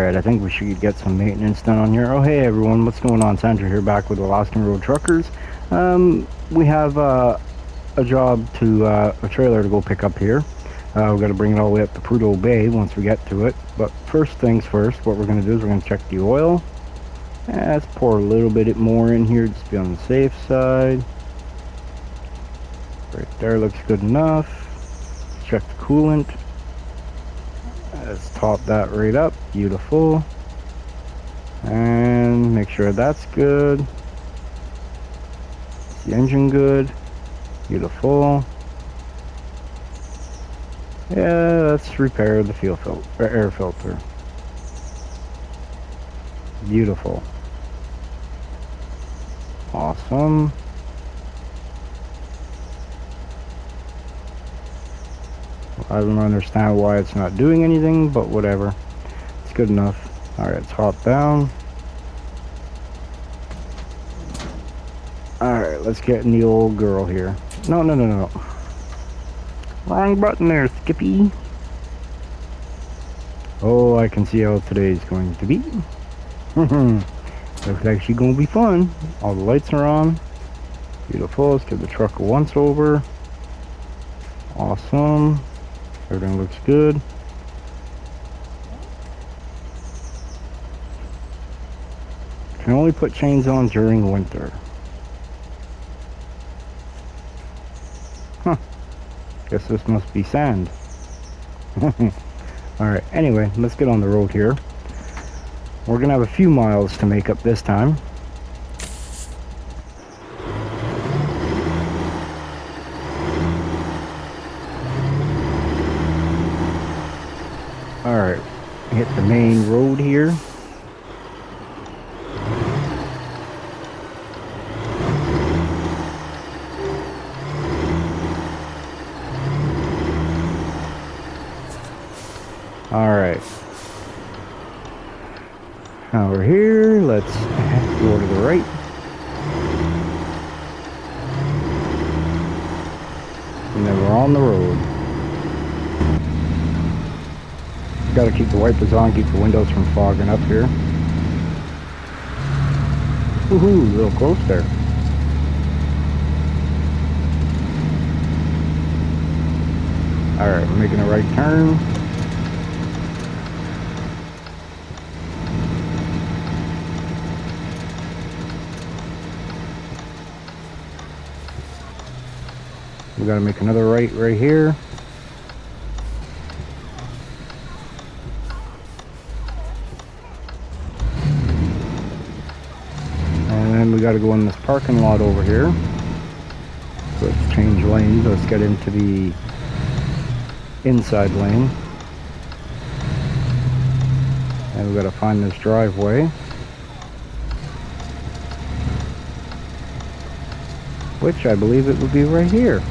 Alright, I think we should get some maintenance done on here. Oh, hey everyone, what's going on? Sandra here, back with Alaskan Road Truckers. We have a job to, a trailer to go pick up here. We're going to bring it all the way up to Prudhoe Bay once we get to it. But first things first, what we're going to do is we're going to check the oil. Let's pour a little bit more in here, just to be on the safe side. Right there looks good enough. Check the coolant. Let's top that right up. Beautiful. And make sure that's good. Is the engine good? Beautiful. Yeah, let's repair the fuel filter, air filter. Beautiful. Awesome. I don't understand why it's not doing anything, but whatever. It's good enough. Alright, let's hop down. Alright, let's get in the old girl here. No. Wrong button there, Skippy. Oh, I can see how today's going to be. Looks like she's gonna be fun. All the lights are on. Beautiful. Let's give the truck a once over. Awesome. Everything looks good. Can only put chains on during winter. Huh. Guess this must be sand. Alright, anyway, let's get on the road here. We're gonna have a few miles to make up this time. Alright, hit the main road here. Alright. Now we're here, let's go to the right. And then we're on the road. Got to keep the wipers on, keep the windows from fogging up here. Woohoo, a little close there. Alright, we're making a right turn. We got to make another right here. And then we got to go in this parking lot over here. So let's change lanes. Let's get into the inside lane. And we got to find this driveway, which I believe it would be right here.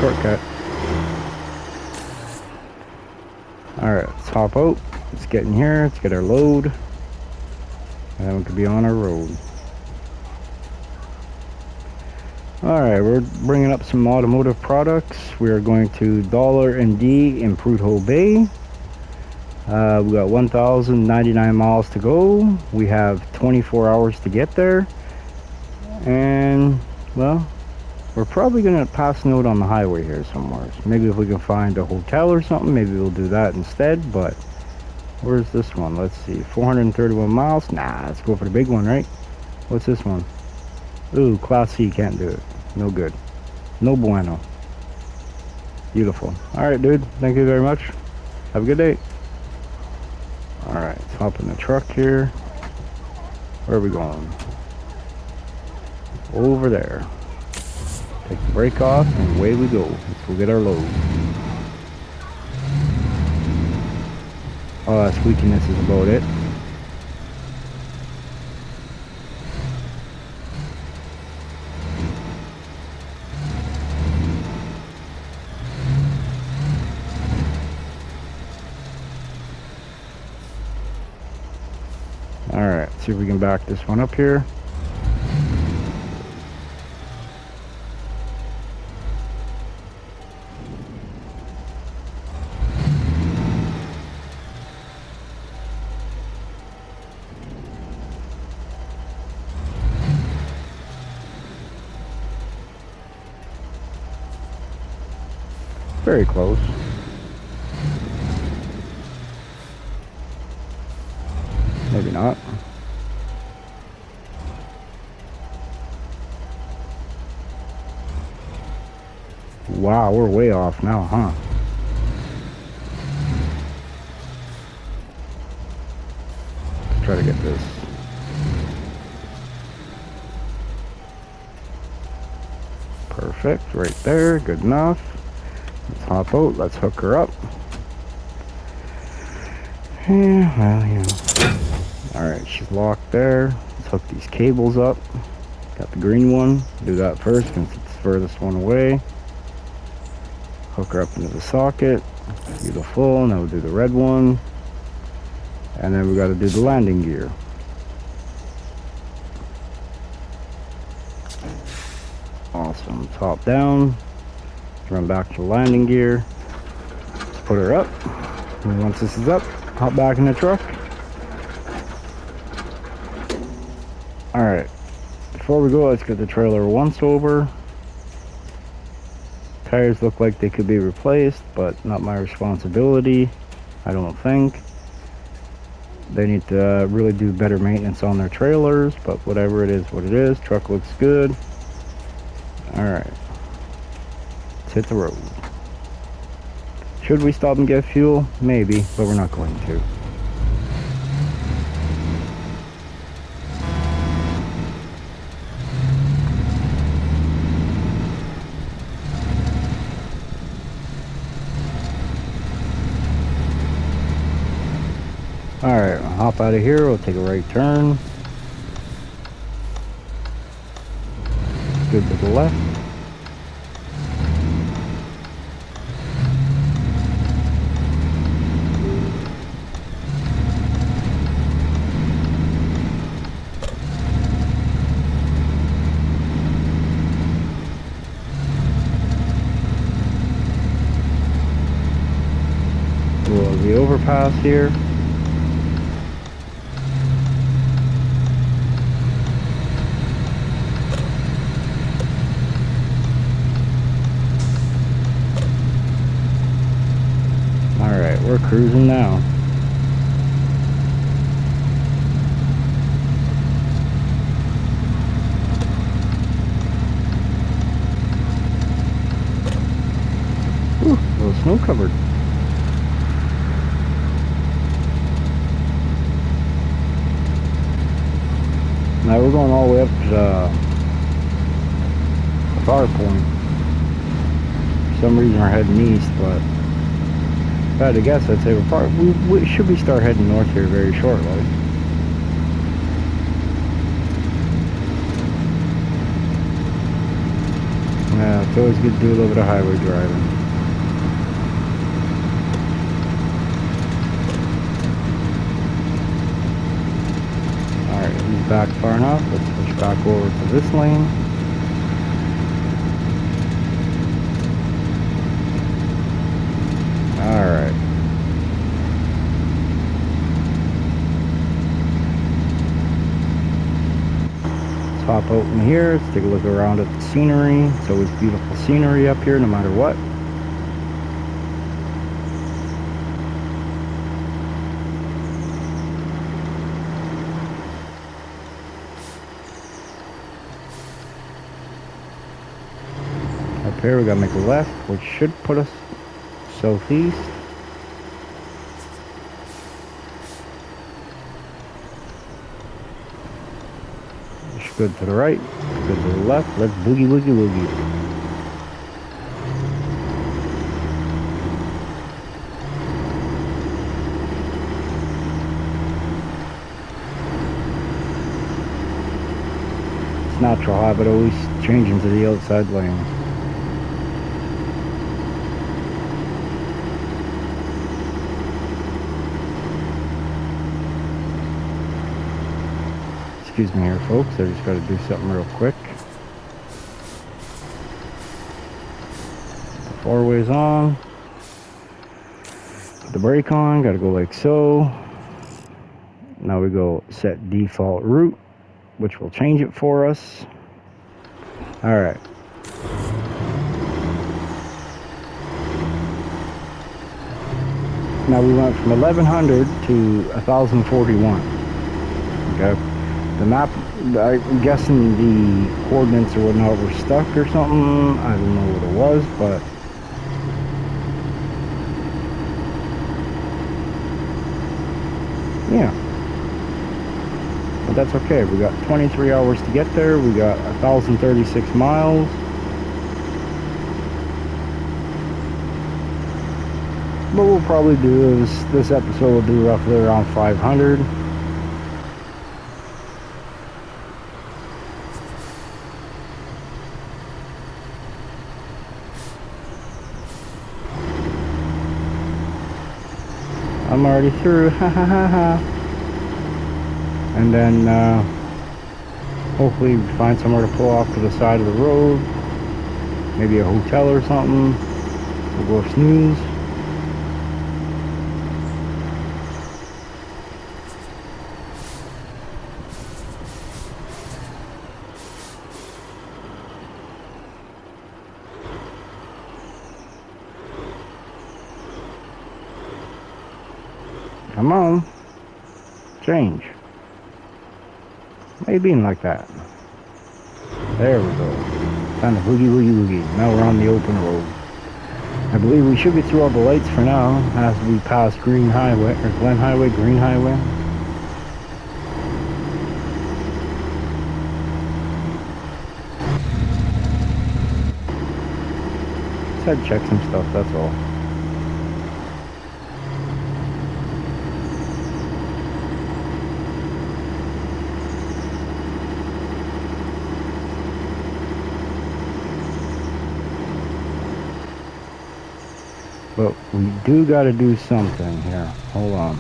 Shortcut. Alright, let's hop out. Let's get in here. Let's get our load. And then we could be on our road. Alright, we're bringing up some automotive products. We are going to $&D in Prudhoe Bay. We got 1,099 miles to go. We have 24 hours to get there. And, well, we're probably going to pass note on the highway here somewhere. So maybe if we can find a hotel or something, maybe we'll do that instead. But where's this one? Let's see. 431 miles. Nah, let's go for the big one, right? What's this one? Ooh, Class C, can't do it. No good. No bueno. Beautiful. Alright, dude. Thank you very much. Have a good day. Alright, let's hop in the truck here. Where are we going? Over there. Take the brake off and away we go. Let's go get our load. Oh, that squeakiness is about it. Alright, Let's see if we can back this one up here. Very close. Maybe not. Wow, we're way off now, huh? Let's try to get this. Perfect, right there, good enough. Let's hop out, let's hook her up. Yeah, well, you know. Alright, she's locked there. Let's hook these cables up. Got the green one. Do that first since it's the furthest one away. Hook her up into the socket. Beautiful. Now we'll do the red one. And then we got to do the landing gear. Awesome. Top down. Run back to the landing gear. Let's put her up. And once this is up, hop back in the truck. Alright. Before we go, let's get the trailer once over. Tires look like they could be replaced, but not my responsibility, I don't think. They need to really do better maintenance on their trailers, but whatever, it is what it is. Truck looks good. Alright. Let's hit the road. Should we stop and get fuel? Maybe, but we're not going to. Alright, I'll hop out of here, we'll take a right turn. Good to the left. We'll the overpass here. We're cruising now. Ooh, a little snow covered. Now we're going all the way up to the far point. For some reason we're heading east, but if I had to guess, I'd say we should be start heading north here very shortly. Yeah, it's always good to do a little bit of highway driving. Alright, he's back far enough. Let's switch back over to this lane. Alright. Let's hop out in here. Let's take a look around at the scenery. It's always beautiful scenery up here no matter what. Up here we gotta make a left, which should put us southeast. Good to the right, good to the left. Let's boogie woogie woogie. It's natural habit always changing to the outside lane. Excuse me here, folks. I just got to do something real quick. The four-way's on. Put the brake on. Got to go like so. Now we go set default route, which will change it for us. All right. Now we went from 1100 to 1041. Okay. The map, I'm guessing the coordinates or whatnot were stuck or something. I don't know what it was, but yeah. But that's okay. We got 23 hours to get there. We got 1,036 miles. What we'll probably do is this episode will do roughly around 500. I'm already through. Ha ha ha ha. And then hopefully find somewhere to pull off to the side of the road. Maybe a hotel or something. We'll go snooze. Come on. Change. Why are you being like that? There we go. Time to boogie woogie woogie. Now we're on the open road. I believe we should be through all the lights for now as we pass Green Highway, or Glen Highway, Green Highway. Just had to check some stuff, that's all. But we do got to do something here. Hold on.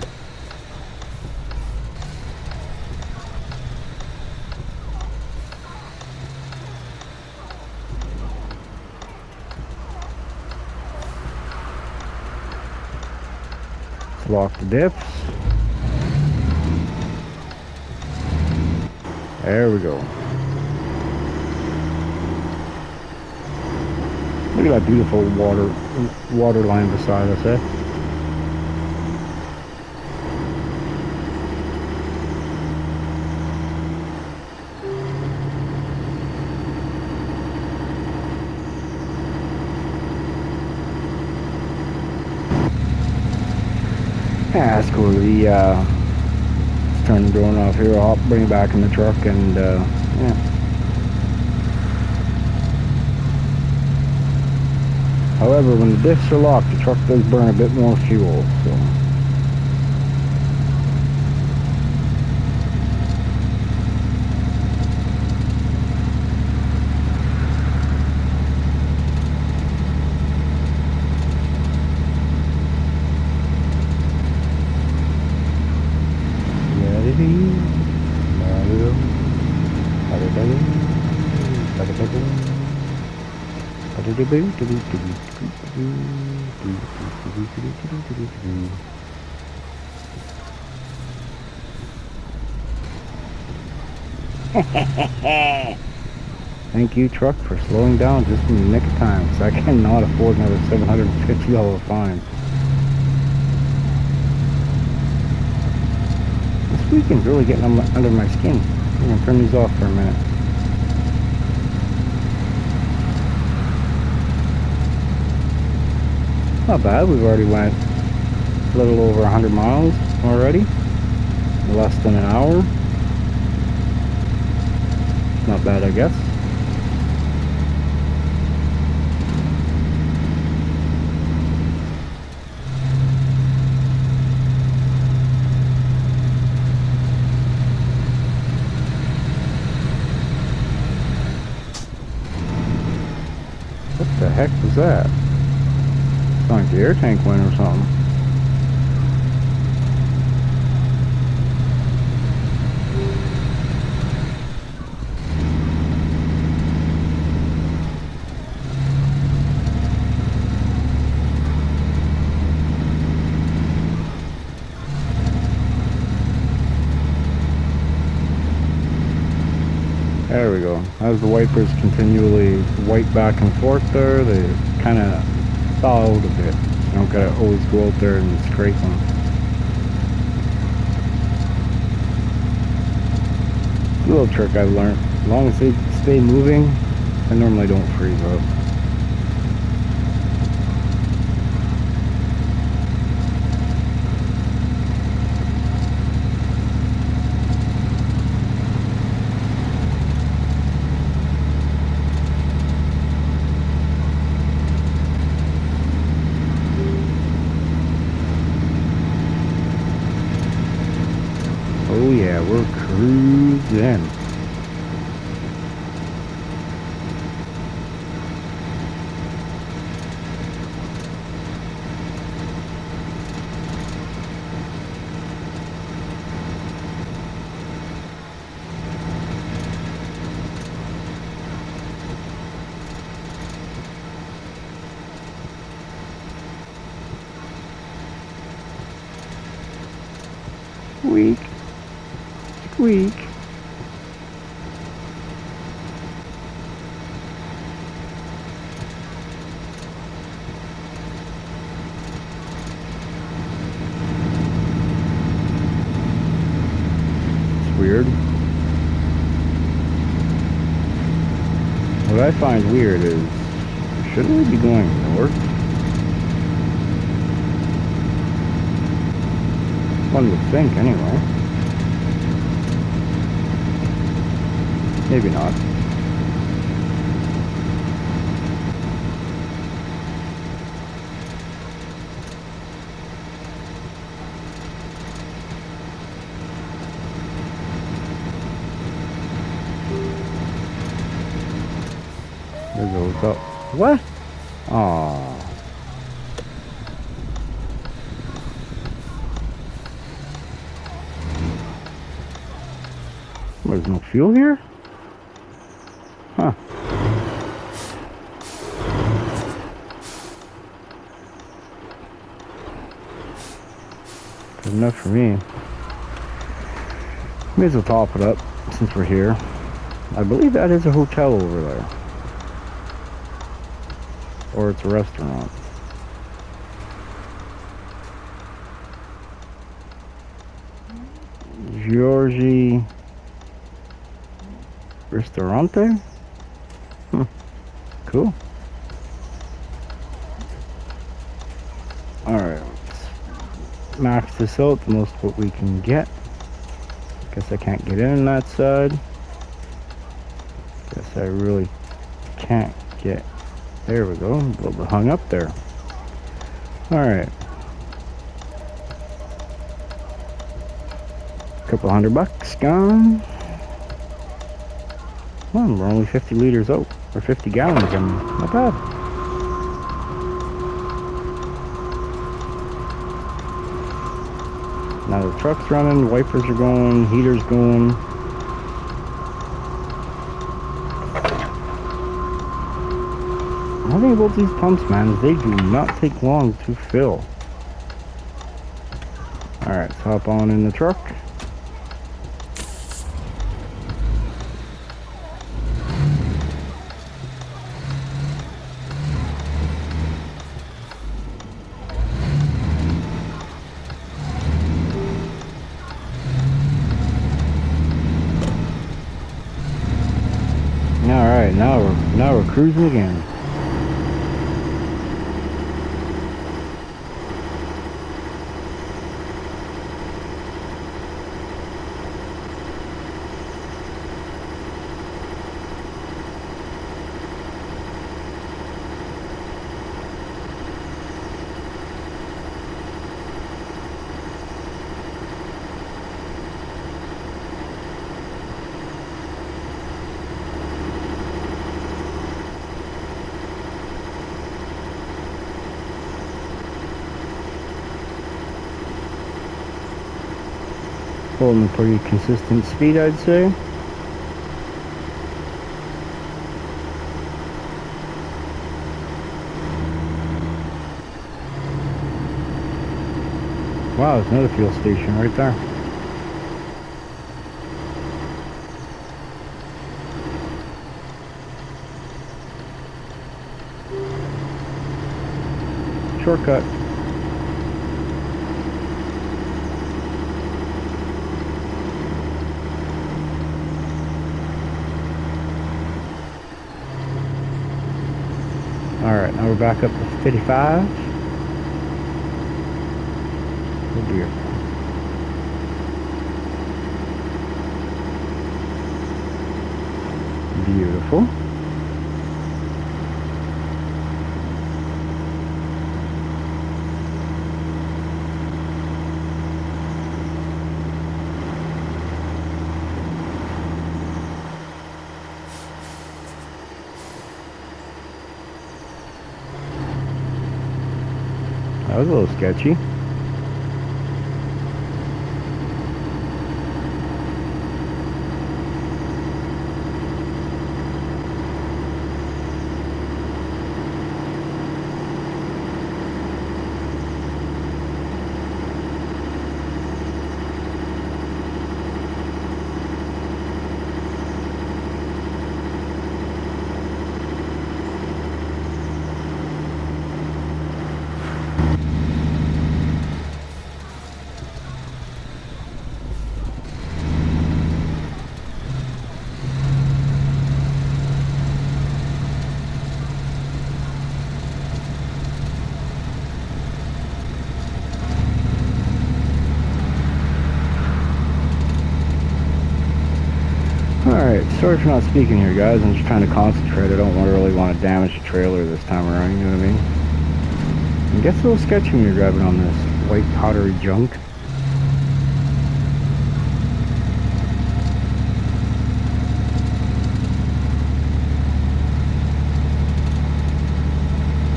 Let's lock the diffs. There we go. Look at that beautiful water line beside us, eh? Yeah, that's cool. Let's turn the drone off here. I'll bring it back in the truck and, yeah. However, when the diffs are locked, the truck does burn a bit more fuel, so. Thank you, truck, for slowing down just in the nick of time, because I cannot afford another $750 fine. This weekend's really getting under my skin. I'm going to turn these off for a minute. Not bad, we've already went a little over 100 miles already. Less than an hour. Not bad, I guess. What the heck was that? It's like the air tank went or something. There we go. As the wipers continually wipe back and forth there, they kind of thaw out a bit. You don't gotta always go out there and scrape them. A little trick I've learned. As long as they stay moving, I normally don't freeze up. Oh yeah, we're cruising. Squeak. Squeak. It's weird. What I find weird is, shouldn't we be going north? One would think, anyway. Maybe not. There goes up. What? Aww. There's no fuel here? Huh. Good enough for me. May as well top it up since we're here. I believe that is a hotel over there. Or it's a restaurant. Georgie Ristorante? Cool. Alright, let's max this out the most what we can get. Guess I can't get in that side. Guess I really can't get. There we go. A little bit hung up there. Alright. Couple $100 gone. Well, we're only 50 liters out. Or 50 gallons. Not bad. Now the truck's running, wipers are going, heater's going. One thing about these pumps, man, is they do not take long to fill. Alright, let's hop on in the truck. Alright, now we're cruising again. Holding a pretty consistent speed, I'd say. Wow, there's another fuel station right there. Shortcut. Alright, now we're back up to 55. Oh dear. Beautiful. That was a little sketchy. Alright, sorry for not speaking here, guys. I'm just trying to concentrate. I don't really want to damage the trailer this time around, you know what I mean? It gets a little sketchy when you're driving on this white powdery junk.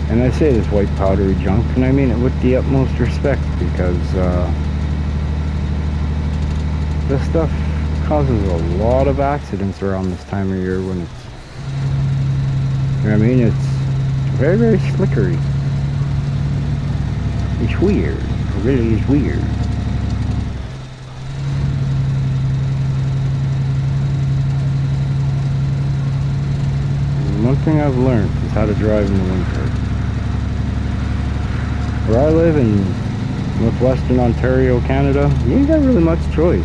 And I say this white powdery junk, and I mean it with the utmost respect, because this stuff causes a lot of accidents around this time of year when it's, you know what I mean, it's very, very slickery. It's weird. It really is weird. And one thing I've learned is how to drive in the winter. Where I live in northwestern Ontario, Canada, you ain't got really much choice.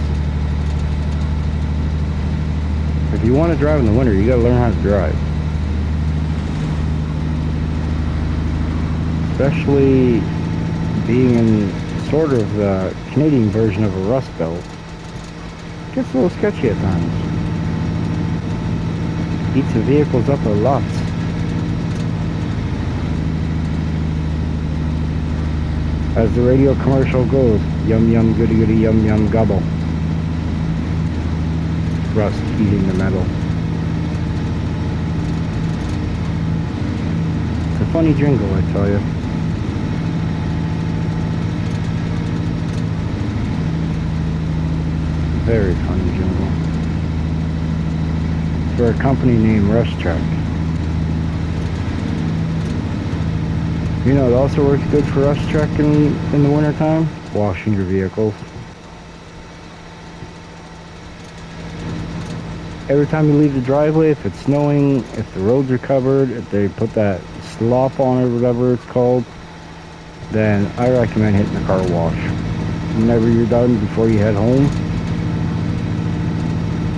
If you want to drive in the winter, you gotta learn how to drive. Especially being in sort of the Canadian version of a rust belt. It gets a little sketchy at times. Eats the vehicles up a lot. As the radio commercial goes, yum yum goody goody yum yum gobble. Rust eating the metal. It's a funny jingle, I tell you. Very funny jingle. For a company named Rust Check. You know, it also works good for Rust Check in the wintertime. Washing your vehicles. Every time you leave the driveway, if it's snowing, if the roads are covered, if they put that slop on it or whatever it's called, then I recommend hitting the car wash. Whenever you're done, before you head home,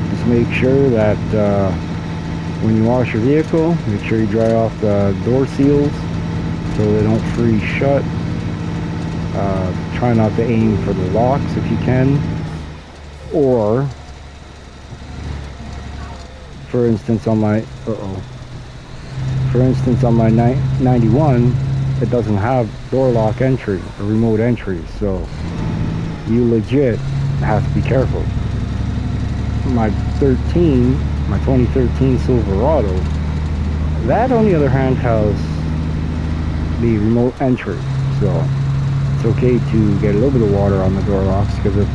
just make sure that when you wash your vehicle, make sure you dry off the door seals so they don't freeze shut. Try not to aim for the locks if you can, or for instance on my 91, it doesn't have door lock entry or remote entry, so you legit have to be careful. My 2013 Silverado, that on the other hand has the remote entry, so it's okay to get a little bit of water on the door locks, because if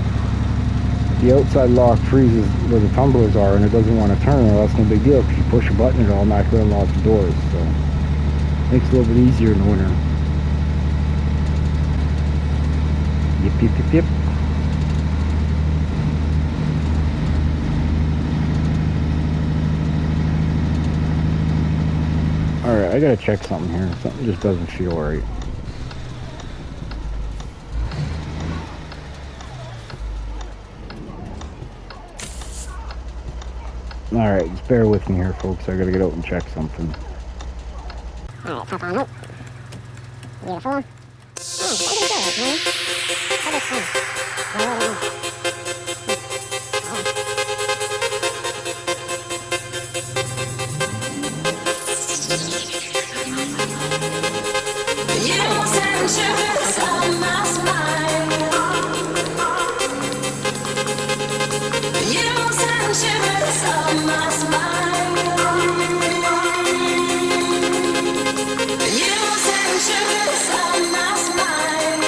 the outside lock freezes where the tumblers are and it doesn't want to turn, well, that's no big deal, because you push a button and it automatically unlocks the doors, so it makes it a little bit easier in the winter. Yip yip yip yip. Alright, I gotta check something here. Something just doesn't feel right. Alright, just bear with me here, folks. I gotta get out and check something. Alright, pop on out. Beautiful. Oh, pretty good, man. That looks fun. You send shivers on my spine. You send shivers on my spine. You send shivers on my spine.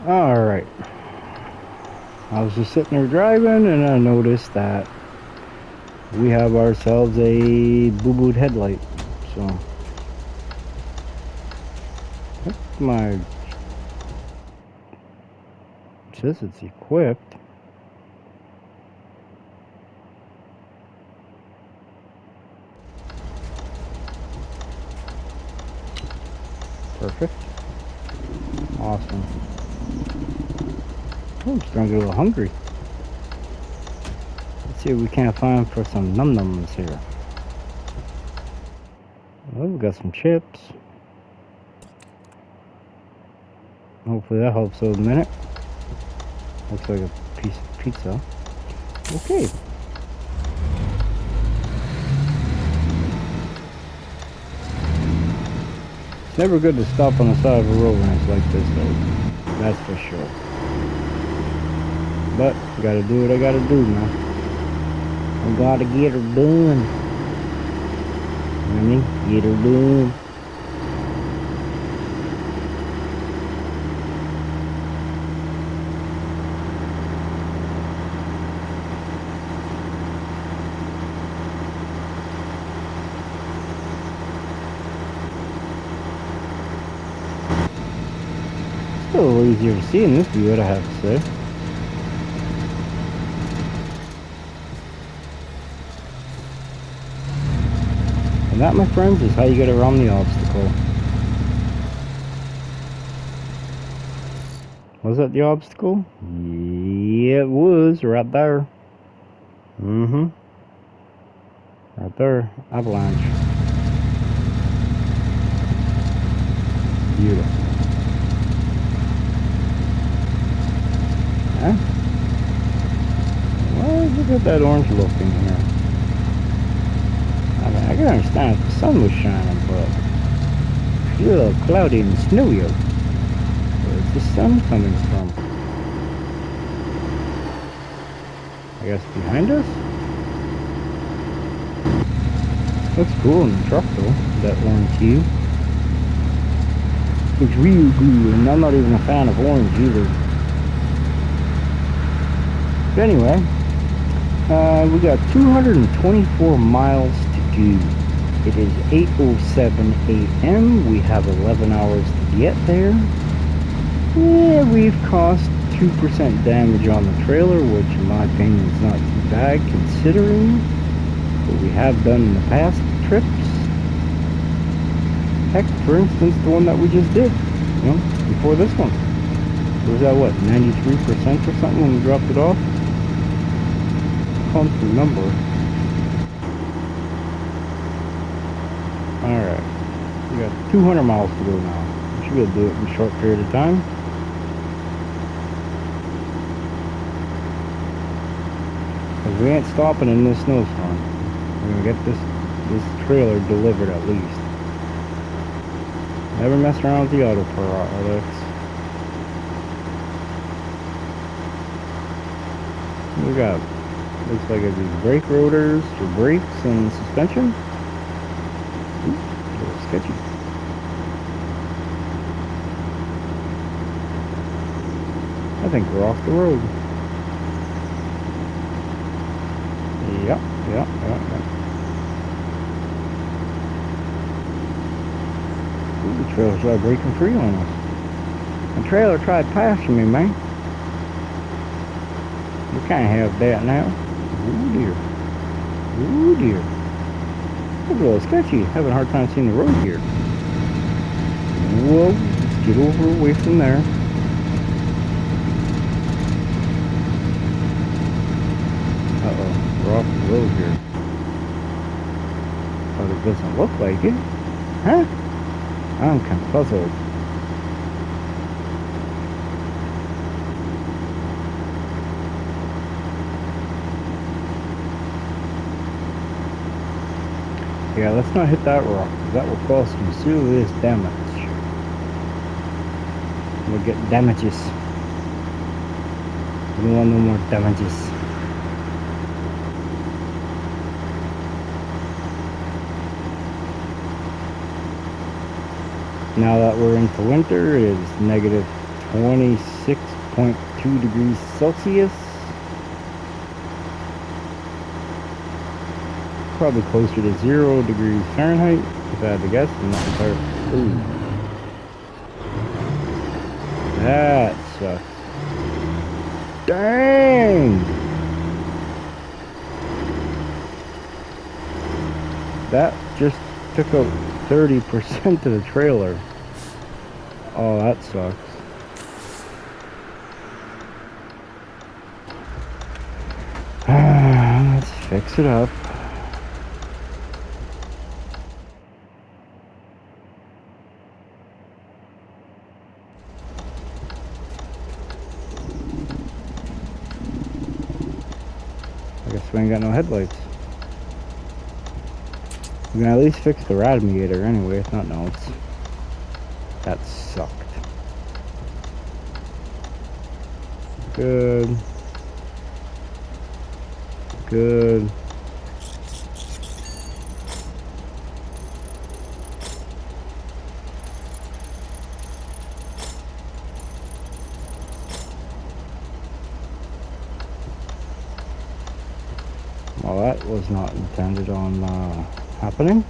Alright. I was just sitting there driving and I noticed that we have ourselves a boo-booed headlight. So, my, it says it's equipped. Perfect. Awesome. Oh, I'm starting to get a little hungry. Let's see what we can't find for some num-nums here. Well, we got some chips. Hopefully that helps out a minute. Looks like a piece of pizza. Okay. It's never good to stop on the side of a road when it's like this though. That's for sure. But, gotta do what I gotta do now. I gotta get her done. You know what I mean? Get her done. It's a little easier to see in this view, what I have to say. And that, my friends, is how you get around the obstacle. Was that the obstacle? Yeah, it was, right there. Mm-hmm. Right there. Avalanche. Beautiful. Huh? Well, look at that orange look in here. I mean, I can understand if the sun was shining, but it's a little cloudy and snowy out. Where's the sun coming from? I guess behind us? Looks cool in the truck though, that orange hue. Looks real cool, and I'm not even a fan of orange either. But anyway, we got 224 miles to do. It is 8:07 a.m. We have 11 hours to get there. Yeah, we've cost 2% damage on the trailer, which in my opinion is not too bad considering what we have done in the past trips. Heck, for instance, the one that we just did, you know, before this one. Was that what, 93% or something when we dropped it off? I can't remember. Alright, we got 200 miles to go now. We should be able to do it in a short period of time. Because we ain't stopping in this snowstorm. We're going to get this trailer delivered at least. Never mess around with the auto products. We got, looks like it'd be brake rotors for brakes and suspension. Ooh, a little sketchy. I think we're off the road. Yep. Ooh, the trailer's like breaking free on us. The trailer tried passing me, man. We can't have that now. Ooh dear. Ooh dear. It's a little sketchy. Having a hard time seeing the road here. Whoa. Let's get over away from there. Uh-oh. We're off the road here. But it doesn't look like it. Huh? I'm kind of puzzled. Yeah, let's not hit that rock, because that will cause some serious damage. We'll get damages. We don't want no more damages. Now that we're into winter, it is negative 26.2 degrees Celsius. Probably closer to 0 degrees Fahrenheit, if I had to guess. I'm not entirely. Ooh. That sucks. Dang! That just took out 30% of the trailer. Oh, that sucks. Let's fix it up. I guess we ain't got no headlights. We can at least fix the radiator anyway, if not notes. That sucked. Good. Good. Well, that was not intended on happening.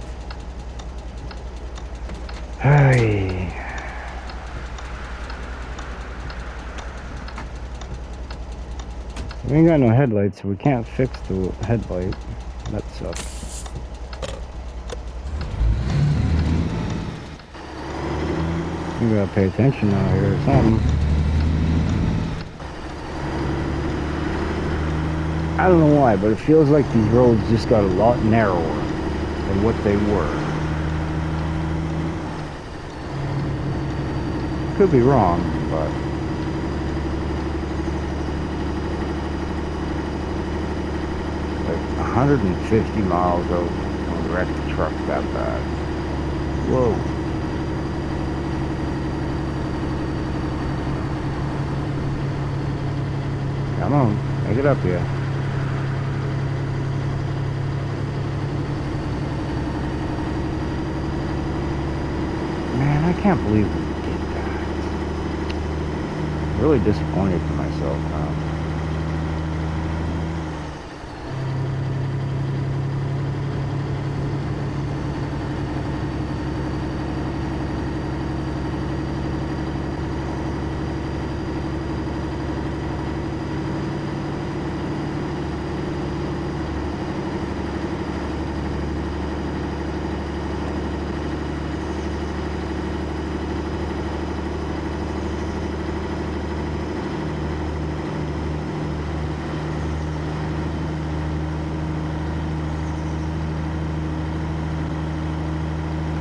Hey. We ain't got no headlights, so we can't fix the headlight. That sucks. We gotta pay attention out here or something. I don't know why, but it feels like these roads just got a lot narrower than what they were. Could be wrong, but like 150 miles out and wreck the truck that bad. Whoa. Come on, make it up here. Man, I can't believe we did that. Really disappointed in myself now.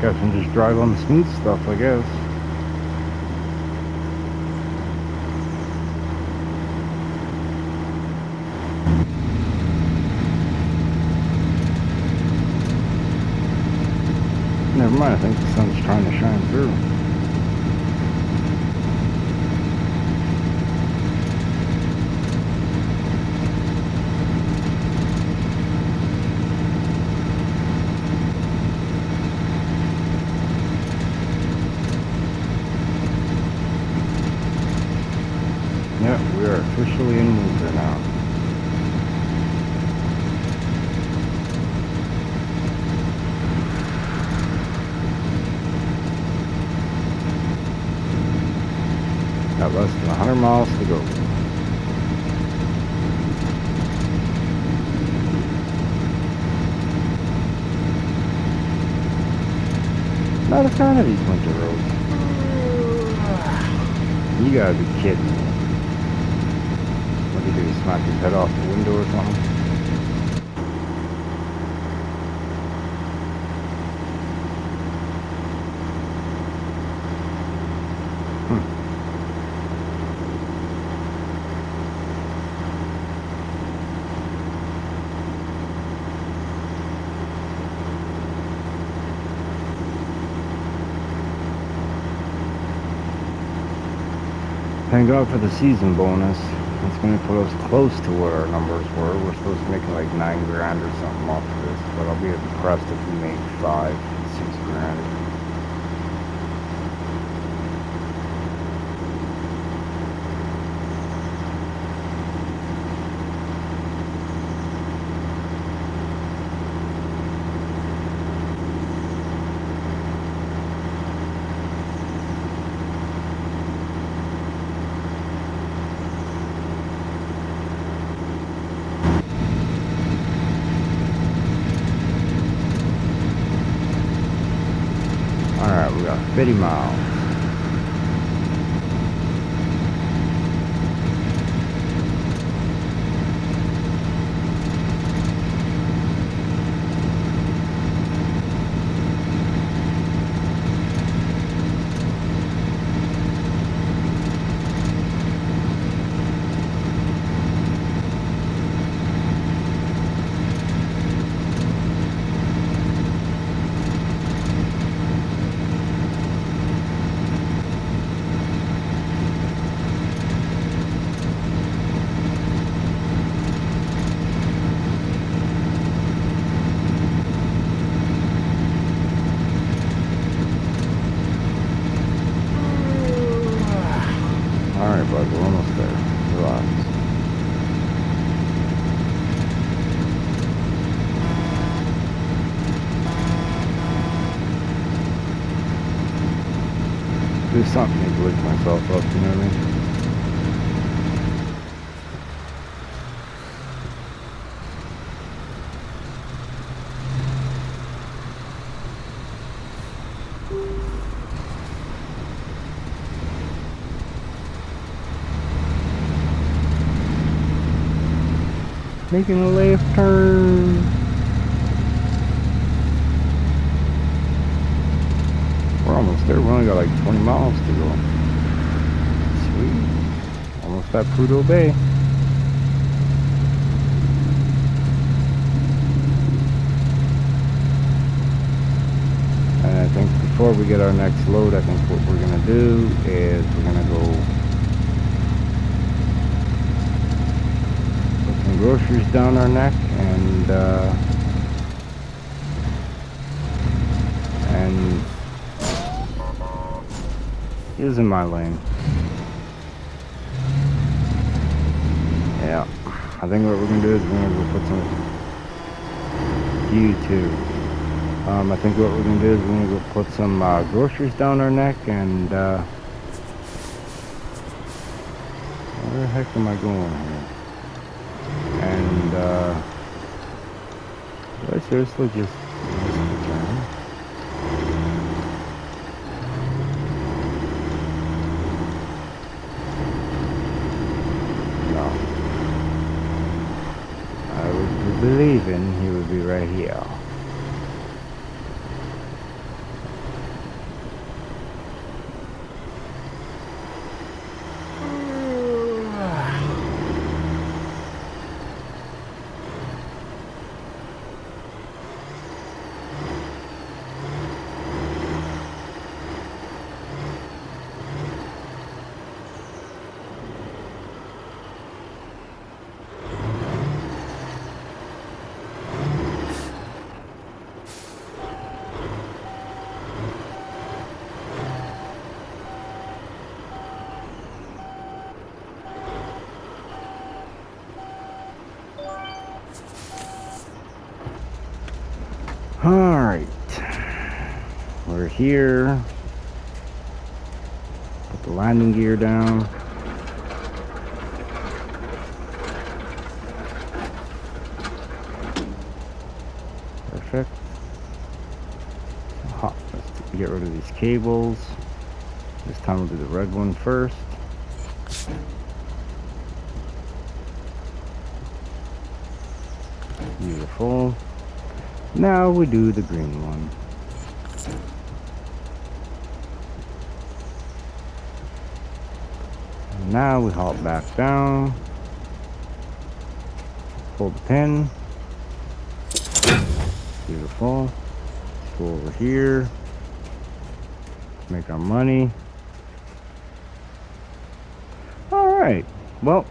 Guess and just drive on the smooth stuff, I guess. Never mind, I think the sun's trying to shine through. Yep, we are officially in winter now. Got less than 100 miles to go. Not a fan of these winter roads. You gotta be kidding me. What did he do? Smack his head off the window or something? Thank God for the season bonus. It's going to put us close to what our numbers were. We're supposed to be making like 9 grand or something off of this, but I'll be impressed if we make 5, 6 grand. 50 miles. Alright, bud, we're almost there. Relax. Do something to wake myself up, you know what I mean? Making a left turn. We're almost there. We only got like 20 miles to go. Sweet. Almost at Prudhoe Bay. And I think before we get our next load, I think what we're going to do is we're going to go put some groceries down our neck and using my lane. Yeah, I think what we're gonna do is we're gonna go put some I think what we're gonna do is we're gonna go put some groceries down our neck and where the heck am I going here? And did I seriously just turn? I would be believing he would be right here. Alright, we're here. Put the landing gear down. Perfect. Hot. Let's get rid of these cables. This time we'll do the red one first. Beautiful. Now we do the green one. And now we hop back down. Pull the pin. Beautiful. Let's go over here. Make our money. Alright. Well,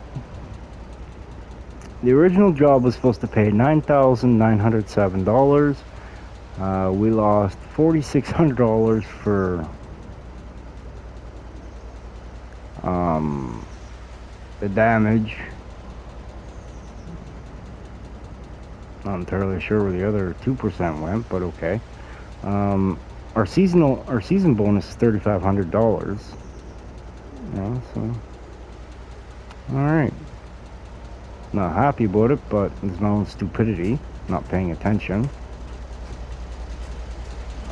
the original job was supposed to pay $9,907. We lost $4,600 for the damage. Not entirely sure where the other 2% went, but okay. Our season bonus is $3,500. Yeah, so all right. Not happy about it, but it's my own stupidity, not paying attention.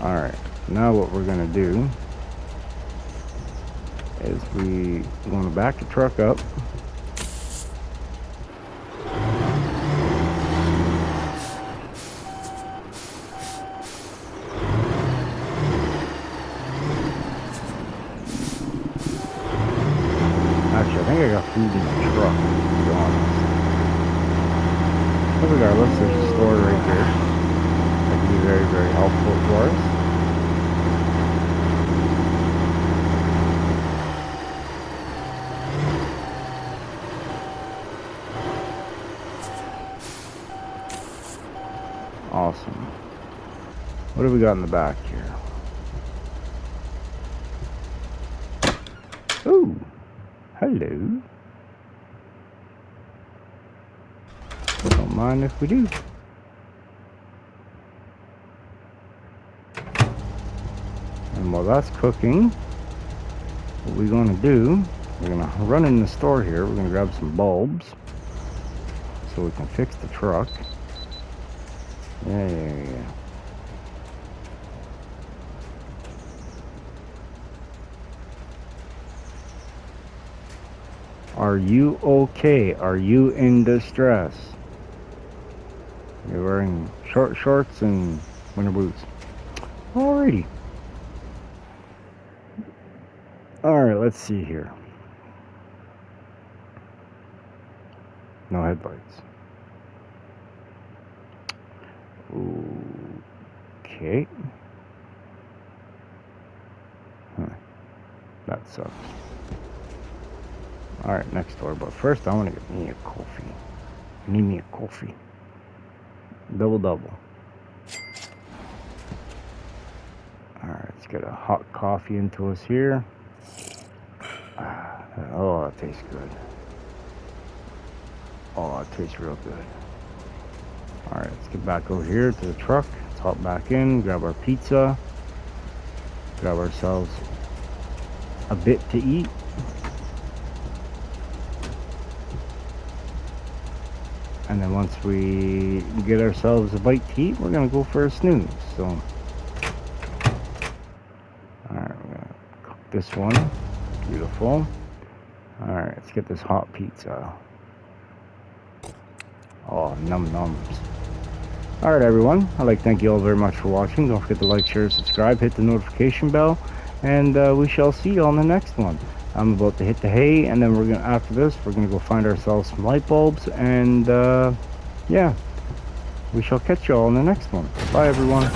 Alright, now what we're gonna do is we want to back the truck up. Actually, I think I got food in the truck, to be honest. But regardless, there's a store right here. That can be very, very helpful for us. Awesome. What have we got in the back here? Ooh, hello. Don't mind if we do. And while that's cooking, what we're going to do, we're going to run in the store here. We're going to grab some bulbs so we can fix the truck. Yeah. Are you okay? Are you in distress? You're wearing short shorts and winter boots. Alrighty. Alright, let's see here. No headlights. Okay. That sucks. Alright, next door. But first, I want to get me a coffee. I need me a coffee. Double. Alright, let's get a hot coffee into us here. Oh, that tastes good. Oh, it tastes real good. Alright, let's get back over here to the truck. Let's hop back in, grab our pizza. Grab ourselves a bit to eat. And then once we get ourselves a bite to eat, we're going to go for a snooze. So, alright, we're going to cook this one. Beautiful. Alright, let's get this hot pizza. Oh, num nums. Alright everyone, I'd like to thank you all very much for watching. Don't forget to like, share, subscribe, hit the notification bell, and we shall see you on the next one. I'm about to hit the hay, and then after this, we're gonna go find ourselves some light bulbs, and yeah, we shall catch you all in the next one. Bye everyone.